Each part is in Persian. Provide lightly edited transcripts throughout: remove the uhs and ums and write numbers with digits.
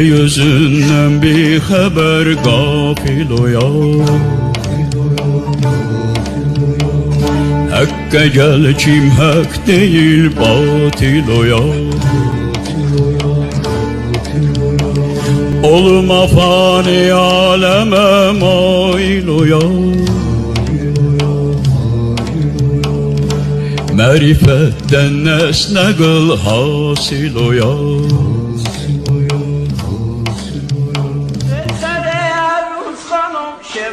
yüzünden bir haber gafil o ya. Hakka gel kim hak değil batil o ya. Olma fani aleme mail o ya. Marifetten nesne kıl hasil o ya.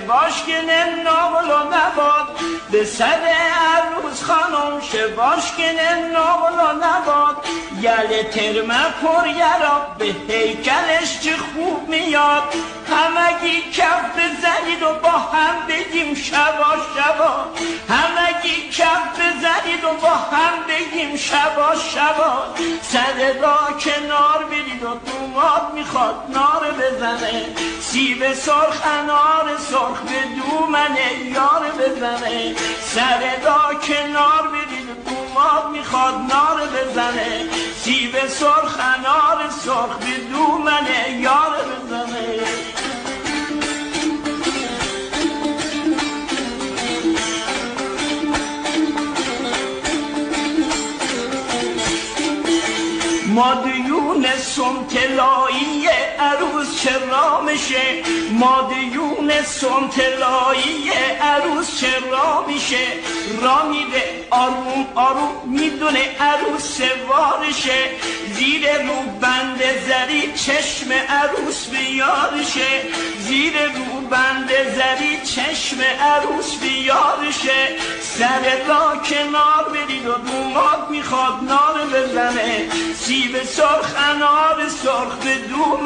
Başkinin oğlu nebad Besede Eruz Hanım Başkinin oğlu nebad Gel terme پر یا رب هیکلش چه خوب میاد همگی کف بزنید و با هم بگیم شبا شبا همگی کف بزنید و با هم بگیم شبا شبا سر را کنار برید و دوماد میخواد نار بزنه سیب سرخ انار سرخ به دومن یار بزنه سر را کنار برید و دوماد میخواد نار بزنه سیب سرخ انار سرخ به دومن یار بزنه مادیون سمتلایی عروس چرا میشه مادیون سمتلایی عروس چرا میشه را میره آروم آروم میدونه عروس سوارشه زیر رو بند زری چشم عروس بیارشه زیر رو بند زری چشم عروس بیارشه سر را کنار برید و دوماد میخواد نار بزنه سیب سرخ انار سرخ به دومن